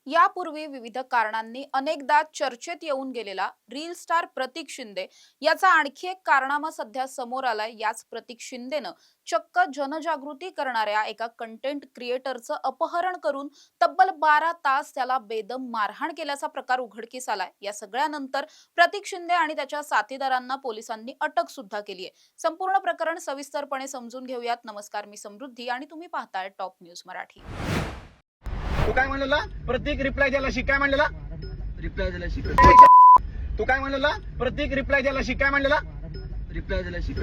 यापूर्वी विविध कारणांनी अनेकदा चर्चेत येऊन गेलेला रील स्टार प्रतीक शिंदे याचा आणखी एक कारनामा सध्या समोर आलाय। याच प्रतीक शिंदेनं चक्क जनजागृती करणाऱ्या एका कंटेंट क्रिएटरचं अपहरण करून तब्बल 12 तास त्याला बेदम मारहाण केल्याचा प्रकार उघडकीस आलाय। या सगळ्यानंतर प्रतीक शिंदे आणि त्याच्या साथीदारांना पोलिसांनी अटक सुद्धा केली आहे। संपूर्ण प्रकरण सविस्तरपणे समजून घेऊयात। नमस्कार, मी समृद्धी आणि तुम्ही पाहताय टॉप न्यूज मराठी। तू काय म्हणलेला? प्रतीक रिप्लाय द्यायला शिक काय म्हणलेला? रिप्लाय दिला शिक. तू काय म्हणलेला? प्रतीक रिप्लाय द्यायला शिक काय म्हणलेला? रिप्लाय दिला शिक.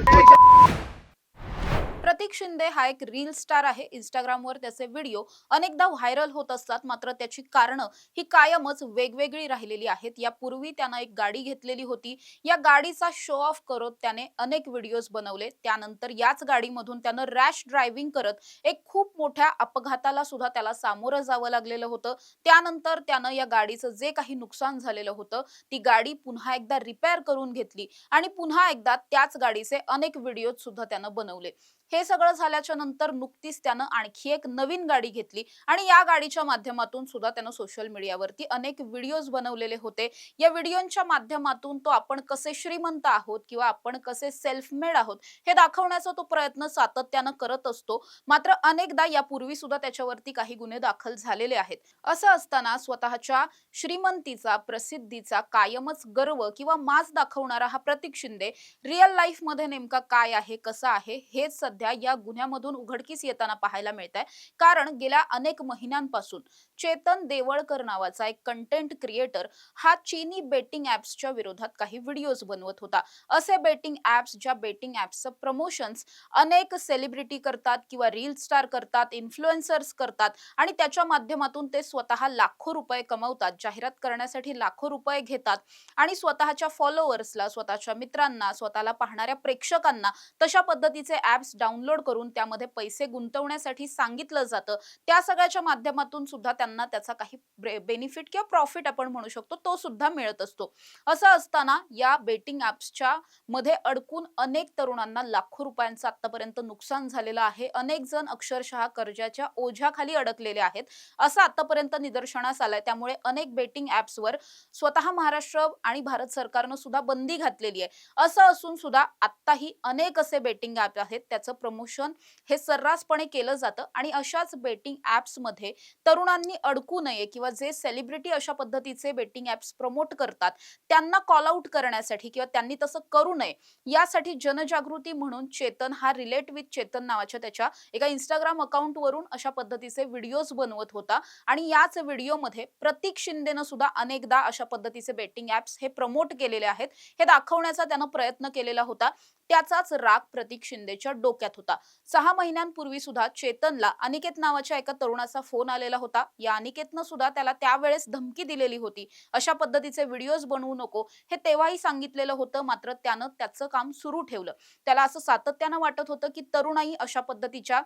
प्रतीक शिंदे हा एक रील स्टार आहे। इंस्टाग्रामवर त्याचे व्हिडिओ अनेकदा व्हायरल होत असतात, मात्र त्याची कारणं ही कायमच वेगवेगळी राहिलेली आहेत। यापूर्वी त्यानं एक गाडी घेतलेली होती। या गाडीचा शो ऑफ करत त्याने अनेक व्हिडिओज बनवले। त्यानंतर याच गाडीमधून त्यानं रॅश ड्रायव्हिंग करत एक खूप मोठ्या अपघाताला सुद्धा त्याला सामोरं जावं लागलेलं होतं। त्यानंतर त्यानं या गाडीचं जे काही नुकसान झालेलं होतं, ती गाडी पुन्हा एकदा रिपेअर करून घेतली आणि पुन्हा एकदा त्याच गाडीचे अनेक व्हिडिओ सुद्धा त्यानं बनवले। हे सगळं झाल्याच्या नंतर नुकतीच त्यानं आणखी एक नवीन गाडी घेतली आणि या गाडीच्या माध्यमातून सुद्धा त्यानं सोशल मीडियावरती अनेक व्हिडिओज बनवलेले होते। या व्हिडिओच्या माध्यमातून तो आपण कसे श्रीमंत आहोत किंवा आपण कसे सेल्फ मेड आहोत हे दाखवण्याचा तो प्रयत्न सातत्यानं करत असतो। मात्र अनेकदा यापूर्वी सुद्धा त्याच्यावरती काही गुन्हे दाखल झालेले आहेत। असं असताना स्वतःच्या श्रीमंतीचा, प्रसिद्धीचा कायमच गर्व किंवा माज दाखवणारा हा प्रतीक शिंदे रिअल लाईफ मध्ये नेमका काय आहे, कसा आहे, हेच सध्या या गुन्ह्यामधून उघडकीस येताना पाहायला मिळतंय। कारण गेल्या अनेक महिन्यांपासून चेतन देवळकर नावाचा एक कंटेंट क्रिएटर हा चीनी बेटिंग ॲप्सच्या विरोधात काही व्हिडिओज बनवत होता। असे बेटिंग ॲप्स, ज्या बेटिंग ॲप्सचं प्रमोशन्स अनेक सेलिब्रिटी करतात किंवा रील स्टार करतात, इन्फ्लुएन्सर्स करतात आणि त्याच्या माध्यमातून ते स्वतः लाखो रुपये कमवतात। जाहिरात करण्यासाठी लाखो रुपये घेतात आणि स्वतःच्या फॉलोअर्सला, स्वतःच्या मित्रांना, स्वतःला पाहणाऱ्या प्रेक्षकांना तशा पद्धतीचे ॲप्स डाउनलोड करून त्यामध्ये पैसे गुंतवण्यासाठी सांगितलं जातं। त्या सगळ्याच्या माध्यमातून सुद्धा त्यांना त्याचा काही बेनिफिट किंवा प्रॉफिट आपण म्हणू शकतो, तो सुद्धा मिळत असतो। असं असताना या बेटिंग ॲप्सच्या मध्ये अडकून अनेक तरुणांना लाखो रुपयांचं आतापर्यंत नुकसान झालेलं आहे। अनेक जण अक्षरशः कर्जाच्या ओझ्याखाली अडकलेले आहेत, असं आतापर्यंत निदर्शनास आलंय। त्यामुळे अनेक बेटिंग ॲप्सवर स्वतः महाराष्ट्र आणि भारत सरकारनं सुद्धा बंदी घातलेली आहे। असं असून सुद्धा आत्ताही अनेक असे बेटिंग ॲप आहेत, त्याचं प्रमोशन हे सर्रासपणे केलं जातं आणि अशाच बेटिंग ॲप्समध्ये तरुणांनी अडकू नये किंवा जे सेलिब्रिटी अशा पद्धतीचे बेटिंग ॲप्स प्रमोट करतात त्यांना कॉल आउट करण्यासाठी किंवा त्यांनी तसं करू नये यासाठी जनजागृती म्हणून चेतन हा रिलेट विथ चेतन नावाच्या त्याच्या एका इंस्टाग्राम अकाउंटवरून अशा पद्धतीचे व्हिडिओज बनवत होता आणि याच व्हिडिओमध्ये प्रतीक शिंदेनं सुद्धा अनेकदा अशा पद्धतीचे बेटिंग ॲप्स हे प्रमोट केलेले आहेत, हे दाखवण्याचा त्यानं प्रयत्न केलेला होता। त्याचाच राग प्रतीक शिंदेच्या डोक्यात होता। 6 महिन्यांपूर्वी सुद्धा चेतनला अनिकेत नावाच्या एका तरुणाचा फोन आलेला होता। या अनिकेतनं सुद्धा त्याला त्यावेळेस धमकी दिलेली होती, अशा पद्धतीचे व्हिडिओज बनवू नको, हे तेव्हाही सांगितलेलं होतं। मात्र त्यानं त्याचं काम सुरू ठेवलं। त्याला असं सातत्यानं वाटत होतं की तरुणाई अशा पद्धतीच्या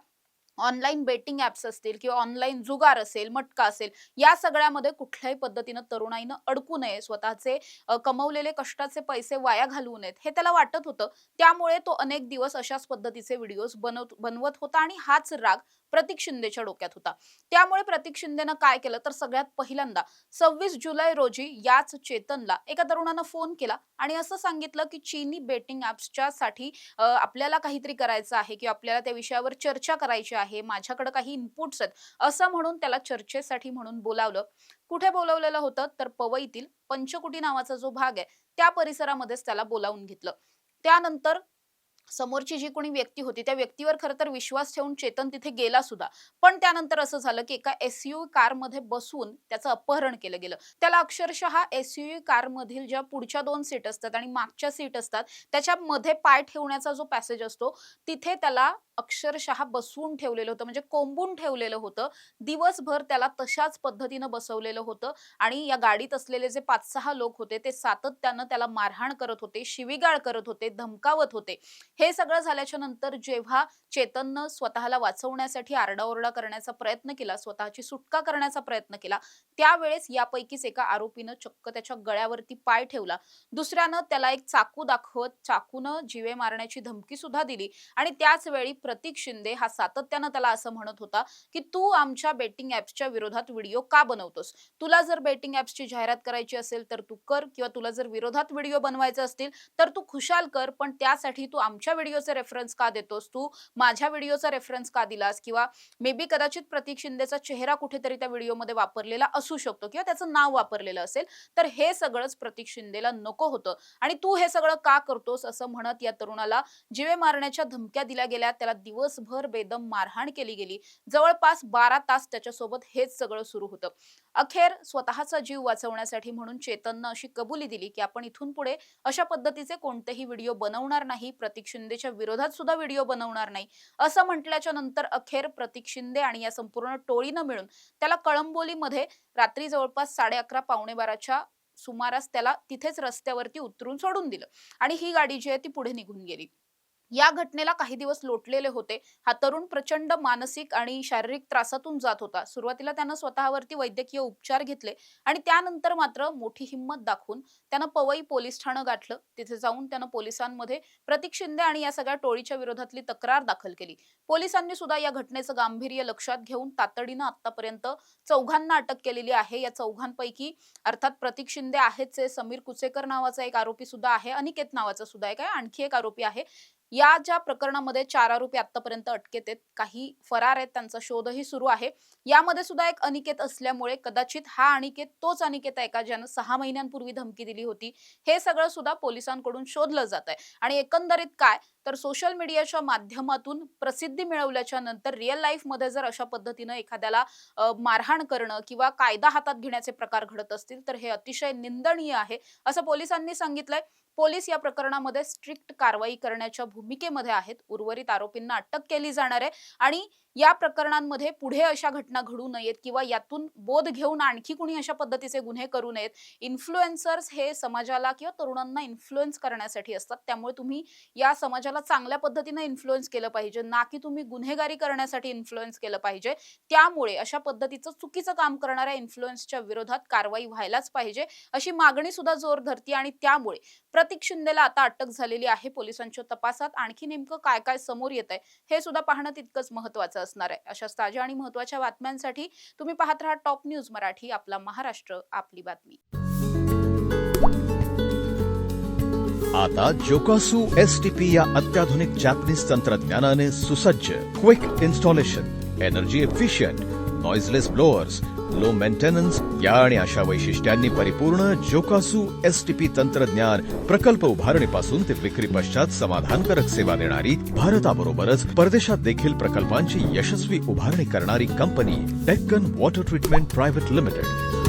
ऑनलाईन बेटिंग ॲप्स असतील किंवा ऑनलाईन जुगार असेल, मटका असेल, या सगळ्यामध्ये कुठल्याही पद्धतीनं तरुणाईनं अडकू नये, स्वतःचे कमवलेले कष्टाचे पैसे वाया घालवू नयेत, हे त्याला वाटत होतं। त्यामुळे तो अनेक दिवस अशाच पद्धतीचे व्हिडिओज बनवत होता आणि हाच राग प्रतीक शिंदेच्या डोक्यात होता। त्यामुळे प्रतीक शिंदेनं काय केलं तर सगळ्यात पहिल्यांदा 26 जुलै रोजी याच चेतनला एका तरुणानं फोन केला आणि असं सांगितलं की चीनी बेटिंग ॲप्सच्या साठी आपल्याला काहीतरी करायचं आहे किंवा आपल्याला त्या विषयावर चर्चा करायची आहे, माझ्याकडे काही इनपुट्स आहेत, असं म्हणून त्याला चर्चेसाठी म्हणून बोलावलं। कुठे बोलावलेलं होतं तर पवईतील पंचकुटी नावाचा जो भाग आहे त्या परिसरामध्येच त्याला बोलावून घेतलं। त्यानंतर समोरची जी कोणी व्यक्ती होती त्या व्यक्तीवर खरं तर विश्वास ठेवून चेतन तिथे गेला सुद्धा, पण त्यानंतर असं झालं की एका एसयूव्ही कारमध्ये बसून त्याचं अपहरण केलं गेलं। त्याला अक्षरशः एसयूव्ही कारमधील ज्या पुढच्या 2 सीट असतात आणि मागच्या सीट असतात त्याच्यामध्ये पाय ठेवण्याचा जो पॅसेज असतो तिथे त्याला अक्षरशः बसवून ठेवलेलं होतं, म्हणजे कोंबून ठेवलेलं होतं। दिवसभर त्याला तशाच पद्धतीनं बसवलेलं होतं आणि या गाडीत असलेले जे 5-6 लोक होते ते सातत्यानं त्याला मारहाण करत होते, शिवीगाळ करत होते, धमकावत होते। हे सगळं झाल्याच्या नंतर जेव्हा चेतननं स्वतःला वाचवण्यासाठी आरडाओरडा करण्याचा प्रयत्न केला, स्वतःची सुटका करण्याचा प्रयत्न केला, त्यावेळेस यापैकीच एका आरोपीनं चक्क त्याच्या गळ्यावरती पाय ठेवला. दुसऱ्यानं त्याला एक चाकू दाखवत चाकूनं जीवे मारण्याची धमकी सुद्धा दिली आणि त्याच वेळी प्रतीक शिंदे हा सातत्यानं त्याला असं म्हणत होता की तू आमच्या बेटिंग ॲप्सच्या विरोधात व्हिडिओ का बनवतोस? तुला जर बेटिंग ॲप्सची जाहिरात करायची असेल तर तू कर, किंवा तुला जर विरोधात व्हिडिओ बनवायचे असतील तर तू खुशाल कर, पण त्यासाठी तू आमच्या व्हिडिओचे रेफरन्स का देतोस? तू माझ्या व्हिडिओचा रेफरन्स का दिलास? किंवा मे बी कदाचित प्रतीक शिंदेचा चेहरा कुठेतरी त्या व्हिडिओमध्ये वापरलेला असू शकतो किंवा त्याचं नाव वापरलेलं असेल, तर हे सगळंच प्रतीक शिंदेला नको होतं आणि तू हे सगळं का करतोस असं म्हणत या तरुणाला जीवे मारण्याच्या धमक्या दिल्या गेल्या. त्याला दिवसभर बेदम मारहाण केली गेली. जवळपास 12 तास त्याच्यासोबत हेच सगळं सुरू होतं. अखेर स्वतःचा जीव वाचवण्यासाठी म्हणून चेतननं अशी कबुली दिली की आपण इथून पुढे अशा पद्धतीचे कोणतेही व्हिडिओ बनवणार नाही, प्रतीक शिंदेच्या विरोधात सुद्धा व्हिडिओ बनवणार नाही असं म्हटल्याच्या नंतर अखेर प्रतीक शिंदे आणि या संपूर्ण टोळीनं मिळून त्याला कळंबोलीमध्ये रात्री जवळपास 11:30 पावणे 12च्या सुमारास त्याला तिथेच रस्त्यावरती उतरून सोडून दिलं आणि ही गाडी जी आहे ती पुढे निघून गेली. या घटनेला काही दिवस लोटलेले होते. हा तरुण प्रचंड मानसिक आणि शारीरिक त्रासातून जात होता. सुरुवातीला त्यानं स्वतःवरती वैद्यकीय उपचार घेतले आणि त्यानंतर मात्र मोठी हिंमत दाखवून त्यानं पवई पोलीस ठाणं गाठलं. तिथे जाऊन त्यानं पोलिसांमध्ये प्रतीक शिंदे आणि या सगळ्या टोळीच्या विरोधातली तक्रार दाखल केली. पोलिसांनी सुद्धा या घटनेचं गांभीर्य लक्षात घेऊन तातडीनं आतापर्यंत 4घांना अटक केलेली आहे. या 4घांपैकी अर्थात प्रतीक शिंदे आहेच, समीर कुचेकर नावाचा एक आरोपी सुद्धा आहे, अनिकेत नावाचा सुद्धा एक आहे, आणखी एक आरोपी आहे. या ज्या प्रकरणामध्ये 4 आरोपी आतापर्यंत अटकेत आहेत, काही फरार आहेत, त्यांचा शोधही सुरू आहे. यामध्ये सुद्धा एक अनिकेत असल्यामुळे कदाचित हा अनिकेत तोच अनिकेत आहे का ज्यानं 6 महिन्यांपूर्वी धमकी दिली होती, हे सगळं सुद्धा पोलिसांकडून शोधलं जात आहे. आणि एकंदरीत काय तर सोशल मीडियाच्या माध्यमातून प्रसिद्धी मिळवल्याच्या नंतर रिअल लाईफ मध्ये जर अशा पद्धतीनं एखाद्याला मारहाण करणं किंवा कायदा हातात घेण्याचे प्रकार घडत असतील तर हे अतिशय निंदनीय आहे असं पोलिसांनी सांगितलंय. पोलीस या प्रकरणामध्ये स्ट्रिक्ट कारवाई करण्याच्या भूमिकेमध्ये आहेत. उर्वरित आरोपींना अटक केली जाणार आहे आणि या प्रकरणांमध्ये पुढे अशा घटना घडू नयेत किंवा यातून बोध घेऊन आणखी कुणी अशा पद्धतीचे गुन्हे करू नयेत. इन्फ्लुएन्सर्स हे समाजाला किंवा तरुणांना इन्फ्लुएन्स करण्यासाठी असतात, त्यामुळे तुम्ही या समाजाला चांगल्या पद्धतीने इन्फ्लुएन्स केलं पाहिजे, ना की तुम्ही गुन्हेगारी करण्यासाठी इन्फ्लुएन्स केलं पाहिजे. त्यामुळे अशा पद्धतीचं चुकीचं काम करणाऱ्या इन्फ्लुएन्सच्या विरोधात कारवाई व्हायलाच पाहिजे अशी मागणी सुद्धा जोर धरते आणि त्यामुळे प्रतीक शिंदेला आता अटक झालेली आहे. पोलिसांच्या तपासात आणखी नेमकं काय काय समोर येत आहे हे सुद्धा पाहणं तितकंच महत्त्वाचं असणार आहे. अशा ताज्या आणि महत्त्वाच्या बातम्यांसाठी तुम्ही पाहत राहा टॉप न्यूज मराठी, आपला महाराष्ट्र, आपली बातमी. आता जोकासू STP या अत्याधुनिक जॅपनीज तंत्रज्ञानाने सुसज्ज, quick installation, energy efficient, noiseless blowers, low maintenance या आणि अशा वैशिष्ट्यांनी परिपूर्ण जोकासू STP तंत्रज्ञान प्रकल्प उभारणीपासून ते विक्री पश्चात समाधानकारक सेवा देणारी, भारताबरोबरच परदेशात देखील प्रकल्पांची यशस्वी उभारणी करणारी company Deccan water treatment private limited.